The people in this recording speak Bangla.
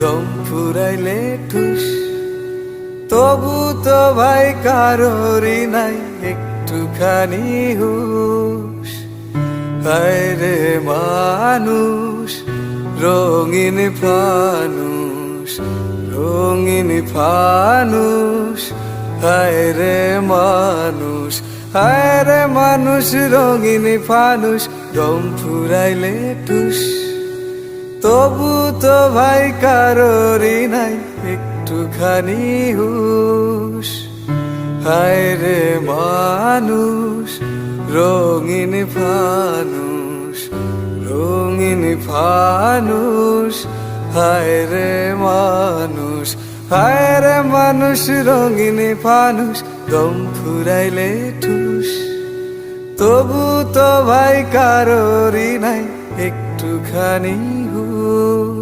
দম ফুরাইলে ঠুস, তবু তো ভাই কারোরই নাই একটুখানি হুশ। হায় রে মানুষ, রঙিন ফানুষ, রঙিন ফানুষ। হায় রে মানুষ, হায় রে মানুষ, রঙিন ফানুষ। দম ফুরাইলে ঠুস, তবু তো ভাই কারোরই নাই একটুখানি হুশ। হায় রে মানুষ, রঙিন ফানুষ, রঙিন ফানুষ। হায় রে মানুষ, হায় রে মানুষ, রঙিন ফানুষ। দম ফুরাইলে ঠুস, তবু তো ভাই কারোরই নাই একটুখানি হুশ।